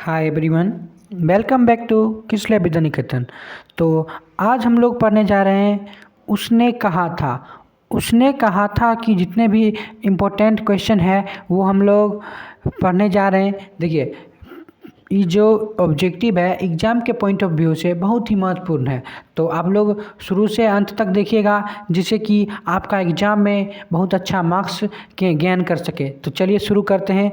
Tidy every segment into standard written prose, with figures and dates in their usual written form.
Hi everyone, welcome back to किसले विद्यानिकेतन। तो आज हम लोग पढ़ने जा रहे हैं उसने कहा था कि जितने भी इम्पोर्टेंट क्वेश्चन है वो हम लोग पढ़ने जा रहे हैं। देखिए, ये जो ऑब्जेक्टिव है एग्ज़ाम के पॉइंट ऑफ व्यू से बहुत ही महत्वपूर्ण है, तो आप लोग शुरू से अंत तक देखिएगा जिससे कि आपका एग्ज़ाम में बहुत अच्छा मार्क्स के गेन कर सके। तो चलिए शुरू करते हैं।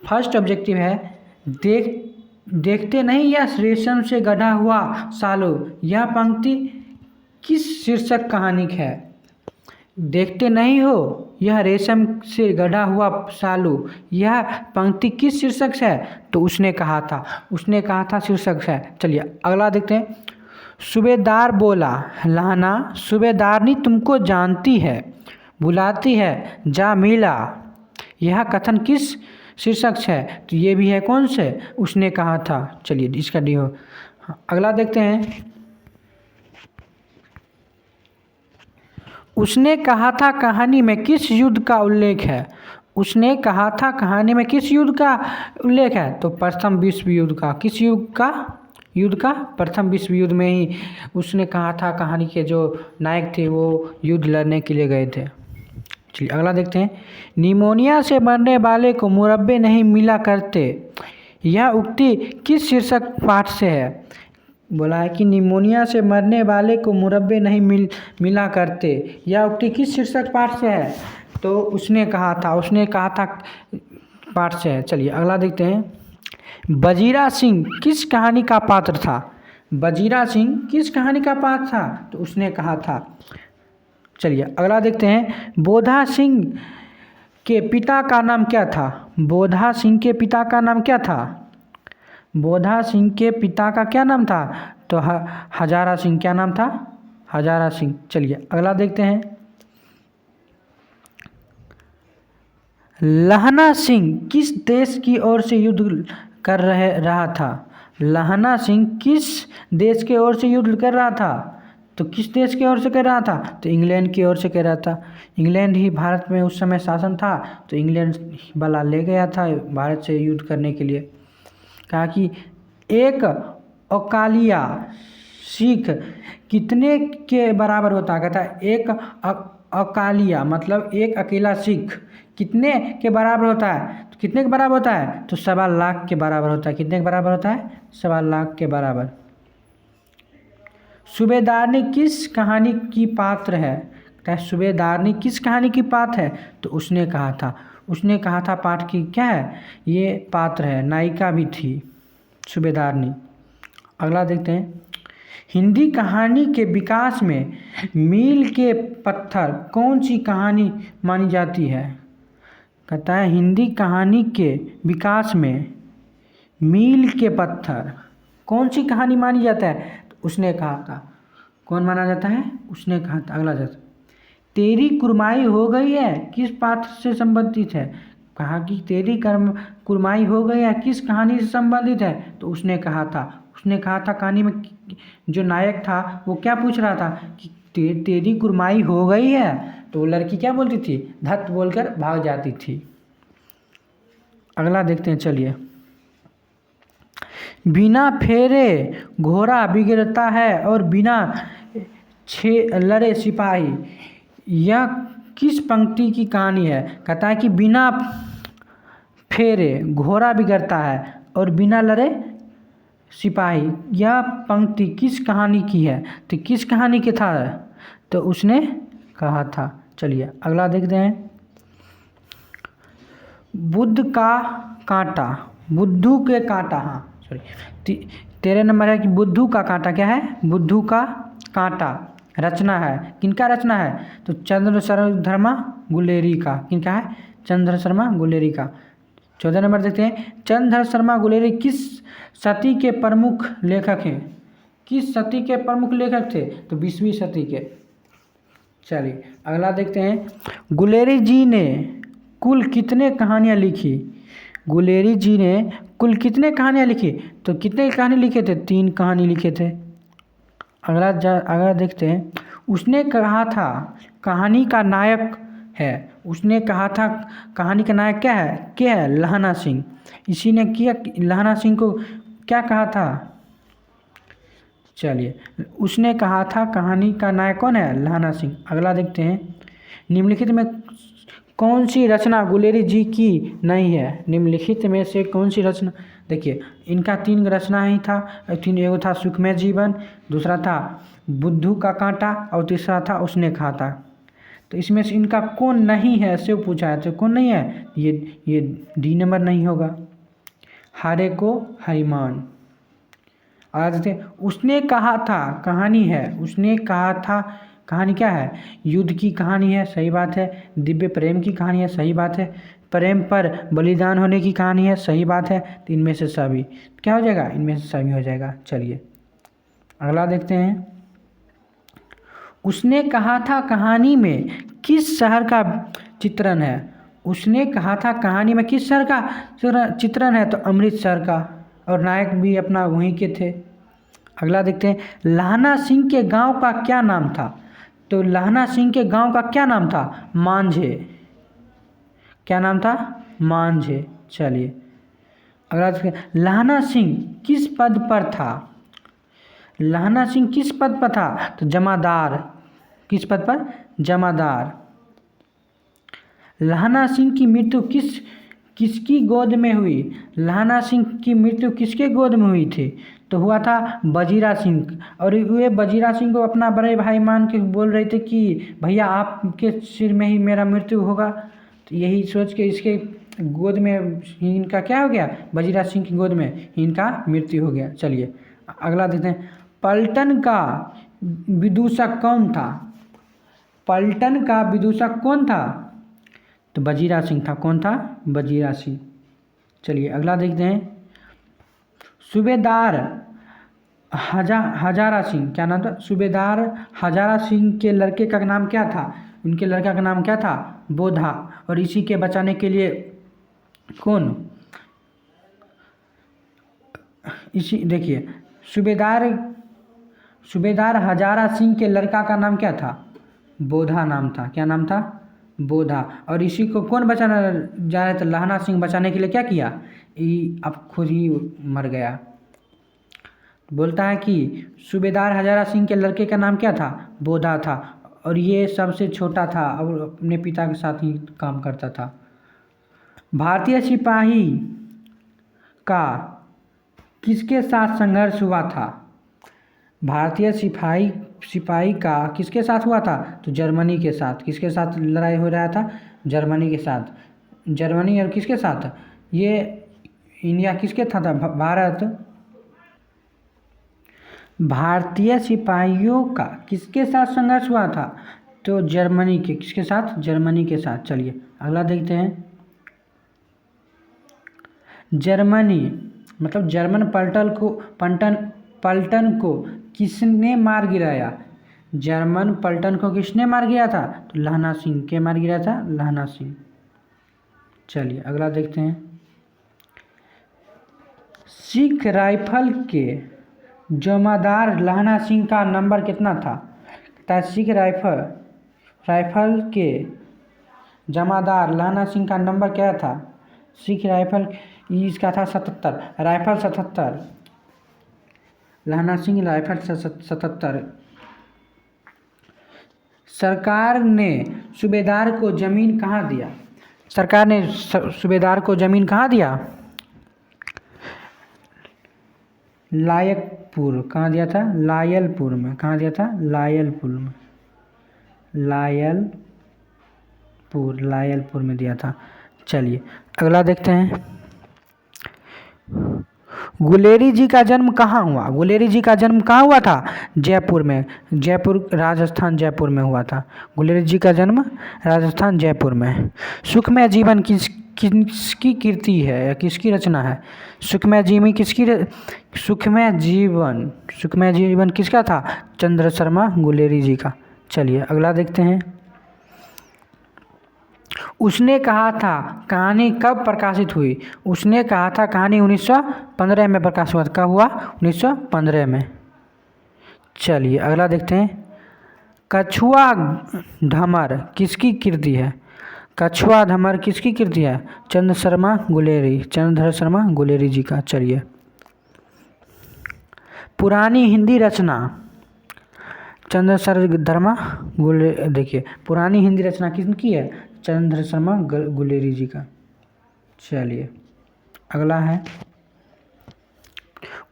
फर्स्ट ऑब्जेक्टिव है देखते नहीं यह रेशम से गढ़ा हुआ सालों, यह पंक्ति किस शीर्षक कहानी की है। देखते नहीं हो यह रेशम से गढ़ा हुआ सालू, यह पंक्ति किस शीर्षक से है। तो उसने कहा था शीर्षक है। चलिए अगला देखते हैं। सूबेदार बोला, लहना सूबेदारनी तुमको जानती है, बुलाती है, जा मिला, यह कथन किस शीर्षक है। तो ये भी है कौन से, उसने कहा था। चलिए इसका डी हो। अगला देखते हैं। उसने कहा था कहानी में किस युद्ध का उल्लेख है। उसने कहा था कहानी में किस युद्ध का उल्लेख है। तो प्रथम विश्व युद्ध का। किस युद्ध का प्रथम विश्व युद्ध में ही उसने कहा था। कहानी के जो नायक थे वो युद्ध लड़ने के लिए गए थे। चलिए अगला देखते हैं। निमोनिया से मरने वाले को मुरब्बे नहीं मिला करते, यह उक्ति किस शीर्षक पाठ से है। बोला है कि निमोनिया से मरने वाले को मुरब्बे नहीं मिला करते, यह उक्ति किस शीर्षक पाठ से है। तो उसने कहा था पाठ से है। चलिए अगला देखते हैं। वजीरा सिंह किस कहानी का पात्र था। वजीरा सिंह किस कहानी का पात्र था। तो उसने कहा था। चलिए अगला देखते हैं। बोधा सिंह के पिता का नाम क्या था। बोधा सिंह के पिता का नाम क्या था। बोधा सिंह के पिता का क्या नाम था। तो हजारा सिंह। क्या नाम था, हजारा सिंह। चलिए अगला देखते हैं। लहना सिंह किस देश की ओर से युद्ध कर रहा था। लहना सिंह किस देश के ओर से युद्ध कर रहा था। तो किस देश की ओर से कर रहा था। तो इंग्लैंड की ओर से कर रहा था। इंग्लैंड ही भारत में उस समय शासन था, तो इंग्लैंड वाला ले गया था भारत से युद्ध करने के लिए। कहा कि एक अकालिया सिख कितने के बराबर होता है। कहता है एक अकालिया मतलब एक अकेला सिख कितने के बराबर होता है। तो कितने के बराबर होता है। तो 1.25 लाख के बराबर होता है। कितने के बराबर होता है, 1.25 लाख के बराबर। सूबेदारनी किस कहानी की पात्र है। क्या सूबेदारनी किस कहानी की पात्र है। तो उसने कहा था पाठ की क्या है, ये पात्र है, नायिका भी थी सूबेदारनी। अगला देखते हैं। हिंदी कहानी के विकास में मील के पत्थर कौन सी कहानी मानी जाती है। कहता है हिंदी कहानी के विकास में मील के पत्थर कौन सी कहानी मानी जाता है। तो उसने कहा था कौन माना जाता है, उसने कहा था। अगला जाता। तेरी कुरमाई हो गई है किस पात्र से संबंधित है। कहा कि तेरी कुरमाई हो गई है किस कहानी से संबंधित है। तो उसने कहा था कहानी में जो नायक था वो क्या पूछ रहा था कि तेरी कुरमाई हो गई है। तो वो लड़की क्या बोलती थी, धत बोलकर भाग जाती थी। अगला देखते हैं। चलिए। बिना फेरे घोड़ा बिगड़ता है और बिना लड़े सिपाही, यह किस पंक्ति की कहानी है। कहता है कि बिना फेरे घोड़ा बिगड़ता है और बिना लड़े सिपाही, यह पंक्ति किस कहानी की है। तो किस कहानी के था। तो उसने कहा था। चलिए अगला देखते हैं। बुद्ध के कांटा। हाँ सॉरी, 13 नंबर है कि बुद्धू का कांटा क्या है। बुद्धू का कांटा रचना है, किनका रचना है। तो चंद्र शर्मा गुलेरी का। किनका है, चंद्र शर्मा गुलेरी का। 14 नंबर देखते हैं। चंद्र शर्मा गुलेरी किस सदी के प्रमुख लेखक हैं। किस सदी के प्रमुख लेखक थे। तो 20वीं सदी के। चलिए अगला देखते हैं। गुलेरी जी ने कुल कितने कहानियाँ लिखी। गुलेरी जी ने कुल कितने कहानियाँ लिखी। तो कितने कहानी लिखे थे, 3 कहानी लिखे थे। अगला देखते हैं। उसने कहा था कहानी का नायक है। उसने कहा था, कहानी का नायक क्या है लहना सिंह। इसी ने किया, लहना सिंह को क्या कहा था, चलिए उसने कहा था कहानी का नायक कौन है, लहना सिंह। अगला देखते हैं, निम्नलिखित में कौन सी रचना गुलेरी जी की नहीं है। निम्नलिखित में से कौन सी रचना, देखिए इनका 3 रचना ही था, एगो था सुखमय जीवन, दूसरा था बुद्धू का कांटा और तीसरा था उसने कहा था। तो इसमें से इनका कौन नहीं है से पूछा है, तो कौन नहीं है, ये डी नंबर नहीं होगा, हारे को हरिमान। आज थे, उसने कहा था कहानी है, उसने कहा था कहानी क्या है, युद्ध की कहानी है, सही बात है। दिव्य प्रेम की कहानी है, सही बात है। प्रेम पर बलिदान होने की कहानी है, सही बात है। तो इनमें से सभी क्या हो जाएगा, इनमें से सभी हो जाएगा। चलिए अगला देखते हैं, उसने कहा था कहानी में किस शहर का चित्रण है। उसने कहा था कहानी में किस शहर का चित्रण है, तो अमृतसर का, और नायक भी अपना वहीं के थे। अगला देखते हैं, लहना सिंह के गांव का क्या नाम था। तो लहना सिंह के गांव का क्या नाम था, मांझे। क्या नाम था, मांझे। चलिए अगला देखते हैं, लहना सिंह किस पद पर था। लहना सिंह किस पद पर था, तो जमादार। किस पद पर, जमादार। लहना सिंह की मृत्यु किसकी गोद में हुई। लहना सिंह की मृत्यु किसके गोद में हुई थी, तो हुआ था बजीरा सिंह। और वे बजीरा सिंह को अपना बड़े भाई मान के बोल रहे थे कि भैया आपके सिर में ही मेरा मृत्यु होगा। तो यही सोच के इसके गोद में इनका क्या हो गया, बजीरा सिंह की गोद में इनका मृत्यु हो गया। चलिए अगला देखते हैं, पलटन का विदूषक कौन था। पलटन का विदूषक कौन था, तो बजीरा सिंह था। कौन था, बजीरा सिंह। चलिए अगला देखते हैं, सूबेदार हजारा सिंह, क्या नाम था, सूबेदार हजारा सिंह के लड़के का नाम क्या था। उनके लड़का का नाम क्या था, बोधा। और इसी के बचाने के लिए कौन, इसी देखिए सूबेदार हजारा सिंह के लड़का का नाम क्या था, बोधा नाम था। क्या नाम था, बोधा। और इसी को कौन बचाना जा रहे थे, लहना सिंह बचाने के लिए क्या किया, अब खुद ही मर गया। बोलता है कि सूबेदार हजारा सिंह के लड़के का नाम क्या था, बोधा था, और ये सबसे छोटा था और अपने पिता के साथ ही काम करता था। भारतीय सिपाही का किसके साथ संघर्ष हुआ था। भारतीय सिपाही का किसके साथ हुआ था, तो जर्मनी के साथ। किसके साथ लड़ाई हो रहा था, जर्मनी के साथ। जर्मनी और किसके साथ, ये इंडिया किसके था भारत। भारतीय सिपाहियों का किसके साथ संघर्ष हुआ था, तो जर्मनी के, किसके साथ, जर्मनी के साथ। चलिए अगला देखते हैं, जर्मनी मतलब जर्मन पलटन को किसने मार गिराया। जर्मन पलटन को किसने मार गिराया था, तो लहना सिंह के मार गिराया था, लहना सिंह। चलिए अगला देखते हैं, सिख राइफल के जमादार लहना सिंह का नंबर कितना था। सिख राइफल के जमादार लहना सिंह का नंबर क्या था, सिख राइफल इसका था 77, राइफल 77, लहना सिंह राइफल 77। सरकार ने सूबेदार को ज़मीन कहाँ दिया। सरकार ने सूबेदार को ज़मीन कहाँ दिया, लायकपुर। कहाँ दिया था, लायलपुर में। कहाँ दिया था, लायलपुर में। लायलपुर में दिया था। चलिए अगला देखते हैं, गुलेरी जी का जन्म कहाँ हुआ। गुलेरी जी का जन्म कहाँ हुआ था, जयपुर में। जयपुर राजस्थान, जयपुर में हुआ था गुलेरी जी का जन्म, राजस्थान जयपुर में। सुखमय जीवन किसकी कीर्ति है या किसकी रचना है। सुखमय जीवन किसका था, चंद्र शर्मा गुलेरी जी का। चलिए अगला देखते हैं, उसने कहा था कहानी कब प्रकाशित हुई। उसने कहा था कहानी 1915 में प्रकाशित हुआ। कब हुआ, 1915 में। चलिए अगला देखते हैं, कछुआ ढमर किसकी कृति है। कछुआ धमर किसकी कृति है? चंद्र शर्मा गुलेरी, चंद्रधर शर्मा गुलेरी जी का। चलिए, पुरानी हिंदी रचना चंद्र शर्मा देखिए पुरानी हिंदी रचना किसकी है? चंद्र शर्मा गुलेरी जी का। चलिए, अगला है,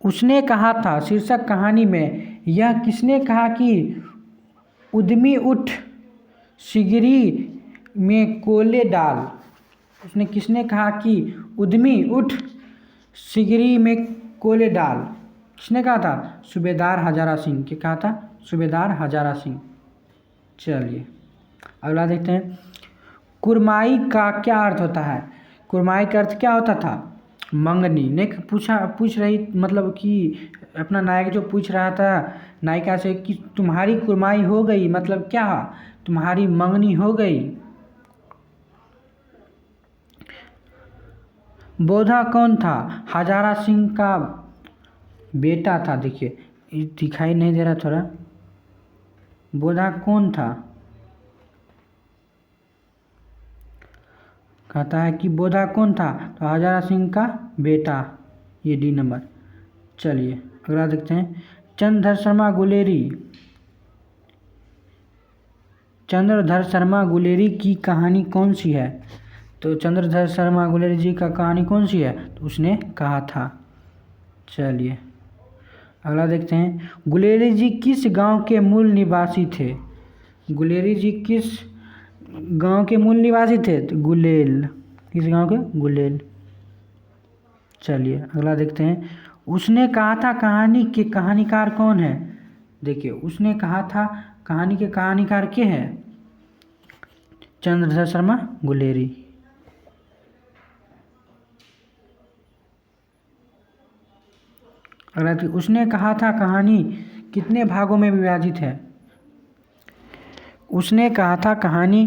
उसने कहा था शीर्षक कहानी में यह किसने कहा कि उद्यमी उठ सिगरी में कोले डाल? उसने किसने कहा कि उद्यमी उठ सिगरी में कोले डाल? किसने कहा था? सूबेदार हजारा सिंह। क्या कहा था? सूबेदार हजारा सिंह। चलिए, अगला देखते हैं, कुरमाई का क्या अर्थ होता है? कुरमाई का अर्थ क्या होता था? मंगनी। ने पूछ रही, मतलब कि अपना नायक जो पूछ रहा था नायिका से कि तुम्हारी कुरमाई हो गई, मतलब क्या? तुम्हारी मंगनी हो गई। बोधा कौन था? हजारा सिंह का बेटा था। देखिए, दिखाई नहीं दे रहा थोड़ा, बोधा कौन था? कहता है कि बोधा कौन था? तो हजारा सिंह का बेटा, ये डी नंबर। चलिए, अगला देखते हैं, चंद्रधर शर्मा गुलेरी, चंद्रधर शर्मा गुलेरी की कहानी कौन सी है? तो चंद्रधर शर्मा गुलेरी जी का कहानी कौन सी है? तो उसने कहा था। चलिए, अगला देखते हैं, गुलेरी जी किस गांव के मूल निवासी थे? गुलेरी जी किस गांव के मूल निवासी थे? तो गुलेल। किस गांव के? गुलेल। चलिए, अगला देखते हैं, उसने कहा था कहानी के कहानीकार कौन है? देखिए, उसने कहा था कहानी के कहानीकार के हैं? चंद्रधर शर्मा गुलेरी। अगला, उसने कहा था कहानी कितने भागों में विभाजित है? उसने कहा था कहानी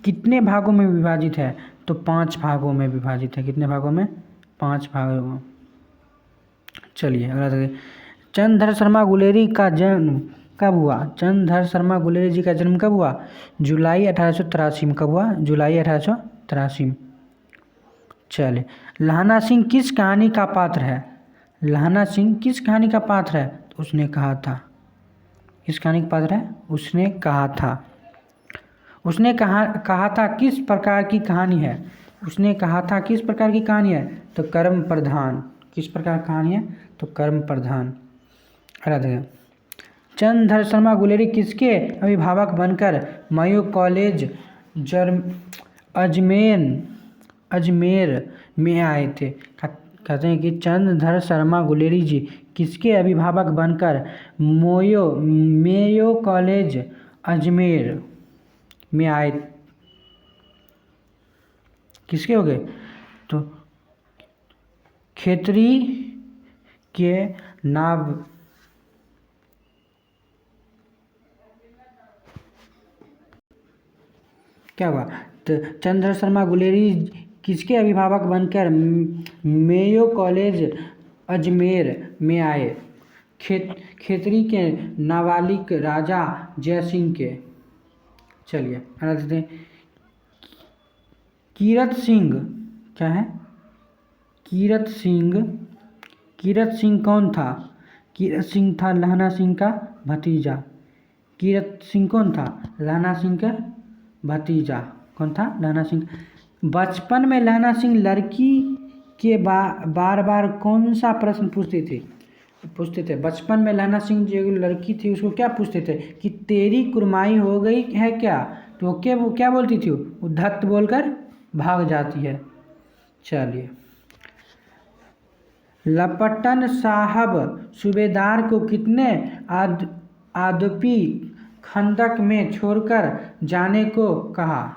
कितने भागों में विभाजित है? तो 5 भागों में विभाजित है। कितने भागों में? 5 भागों। चलिए, अगला देखिए, चंद्रधर शर्मा गुलेरी का जन्म कब हुआ? चंद्रधर शर्मा गुलेरी जी का जन्म कब हुआ? जुलाई 1883 में। कब हुआ? जुलाई 1883 में। चलिए, लहना सिंह किस कहानी का पात्र है? लहना सिंह किस कहानी का पात्र है? तो उसने कहा था, किस कहानी का पात्र है? उसने कहा था। उसने कहा था किस प्रकार की कहानी है? उसने कहा था किस प्रकार की कहानी है? तो कर्म प्रधान। किस प्रकार की कहानी है? तो कर्म प्रधान। चंद्रधर शर्मा गुलेरी किसके अभिभावक बनकर मायो कॉलेज अजमेर में आए थे? कहते हैं कि चंद्रधर शर्मा गुलेरी जी किसके अभिभावक बनकर मेयो कॉलेज अजमेर में आए? किसके हो गए? तो खेतरी के नाव क्या हुआ? तो चंद्रधर शर्मा गुलेरी किसके अभिभावक बनकर मेयो कॉलेज अजमेर में आए? खेतरी के नाबालिग राजा जयसिंह के। चलिए, अगला देखते हैं, कीरत सिंह क्या है? कीरत सिंह कौन था? कीरत सिंह था लहना सिंह का भतीजा। कीरत सिंह कौन था? लहना सिंह का भतीजा। कौन था? लहना सिंह। बचपन में लहना सिंह लड़की के बार बार कौन सा प्रश्न पूछते थे? बचपन में लहना सिंह जो लड़की थी उसको क्या पूछते थे कि तेरी कुरमाई हो गई है क्या? तो वो क्या बोलती थी? वो धत बोलकर भाग जाती है। चलिए, लपटन साहब सूबेदार को कितने आदपी खंदक में छोड़कर जाने को कहा?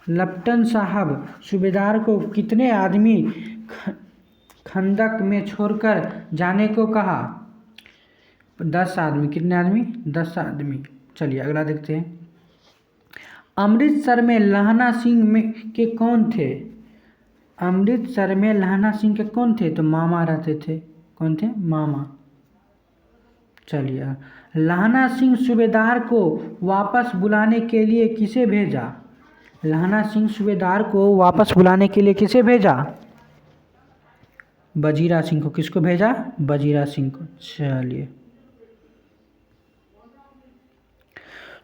लपटन साहब सूबेदार को कितने आदमी खंदक में छोड़कर जाने को कहा? 10 आदमी। कितने आदमी? 10 आदमी। चलिए, अगला देखते हैं, अमृतसर में लहना सिंह के कौन थे? अमृतसर में लहना सिंह के कौन थे? तो मामा रहते थे। कौन थे? मामा। चलिए, लहना सिंह सूबेदार को वापस बुलाने के लिए किसे भेजा? लहना सिंह सूबेदार को वापस बुलाने के लिए किसे भेजा? वजीरा सिंह को। किसको भेजा? वजीरा सिंह को। चलिए,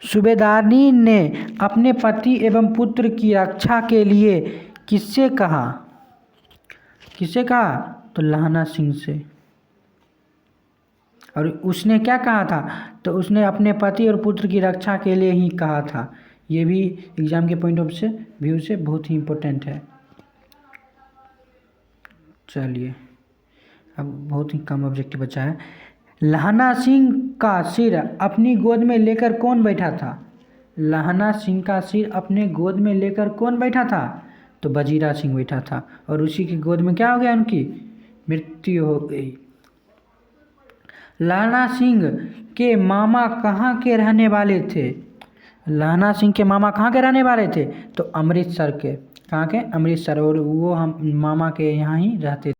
सूबेदारनी ने अपने पति एवं पुत्र की रक्षा के लिए किससे कहा? किससे कहा? तो लहना सिंह से। और उसने क्या कहा था? तो उसने अपने पति और पुत्र की रक्षा के लिए ही कहा था। ये भी एग्जाम के पॉइंट ऑफ व्यू से बहुत ही इम्पोर्टेंट है। चलिए, अब बहुत ही कम ऑब्जेक्टिव बचा है। लहना सिंह का सिर अपनी गोद में लेकर कौन बैठा था? लहना सिंह का सिर अपने गोद में लेकर कौन बैठा था? तो वजीरा सिंह बैठा था। और उसी की गोद में क्या हो गया? उनकी मृत्यु हो गई। लहना सिंह के मामा कहाँ के रहने वाले थे? लहना सिंह के मामा कहाँ के रहने वाले थे? तो अमृतसर के। कहाँ के? अमृतसर। और वो हम मामा के यहाँ ही रहते थे।